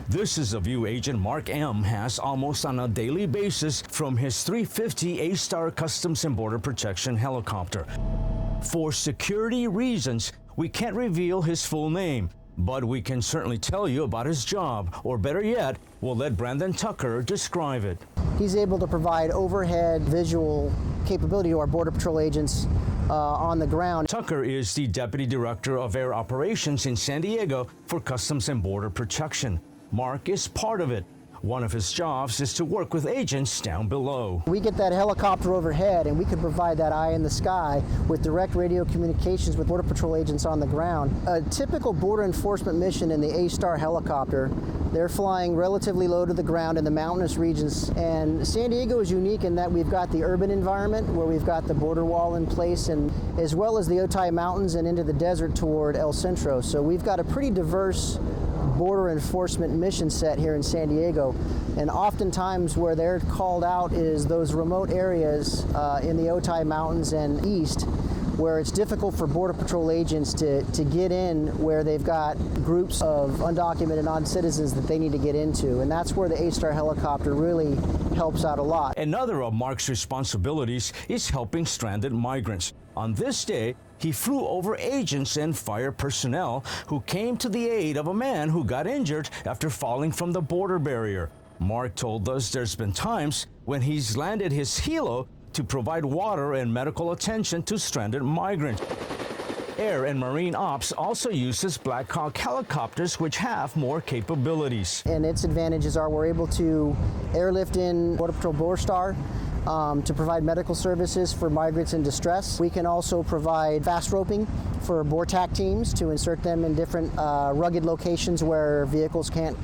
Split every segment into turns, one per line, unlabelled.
This is a view Agent Mark M. has almost on a daily basis from his 350 A-Star Customs and Border Protection helicopter. For security reasons, we can't reveal his full name, but we can certainly tell you about his job, or better yet, we'll let Brandon Tucker describe it.
He's able to provide overhead visual capability to our Border Patrol agents on the ground.
Tucker is the Deputy Director of Air Operations in San Diego for Customs and Border Protection. Mark is part of it. One of his jobs is to work with agents down below.
We get that helicopter overhead and we can provide that eye in the sky with direct radio communications with Border Patrol agents on the ground. A typical border enforcement mission in the A-Star helicopter, they're flying relatively low to the ground in the mountainous regions, and San Diego is unique in that we've got the urban environment where we've got the border wall in place, and as well as the Otay Mountains and into the desert toward El Centro. So we've got a pretty diverse border enforcement mission set here in San Diego, and oftentimes where they're called out is those remote areas in the Otay Mountains and east, where it's difficult for Border Patrol agents to get in, where they've got groups of undocumented non-citizens that they need to get into, and that's where the A-Star helicopter really helps out a lot.
Another of Mark's responsibilities is helping stranded migrants. On this day, he flew over agents and fire personnel who came to the aid of a man who got injured after falling from the border barrier. Mark told us there's been times when he's landed his helo to provide water and medical attention to stranded migrants. Air and Marine Ops also uses Black Hawk helicopters, which have more capabilities.
And its advantages are we're able to airlift in Border Patrol Borstar to provide medical services for migrants in distress. We can also provide fast roping for BORTAC teams to insert them in different rugged locations where vehicles can't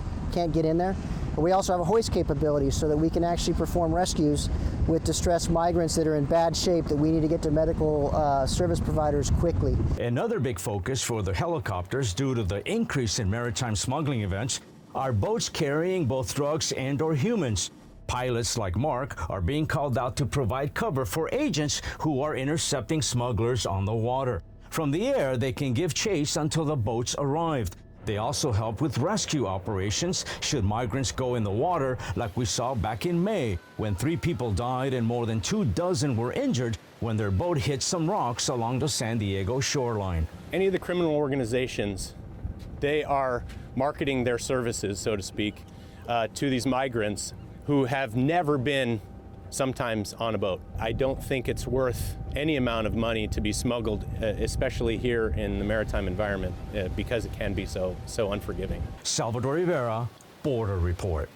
get in there. We also have a hoist capability so that we can actually perform rescues with distressed migrants that are in bad shape that we need to get to medical service providers quickly.
Another big focus for the helicopters due to the increase in maritime smuggling events are boats carrying both drugs and/or humans. Pilots like Mark are being called out to provide cover for agents who are intercepting smugglers on the water. From the air, they can give chase until the boats arrived. They also help with rescue operations should migrants go in the water, like we saw back in May, when 3 people died and more than 24 were injured when their boat hit some rocks along the San Diego shoreline.
Any of the criminal organizations, they are marketing their services, so to speak, to these migrants who have never been sometimes on a boat. I don't think it's worth any amount of money to be smuggled, especially here in the maritime environment, because it can be so unforgiving.
Salvador Rivera, Border Report.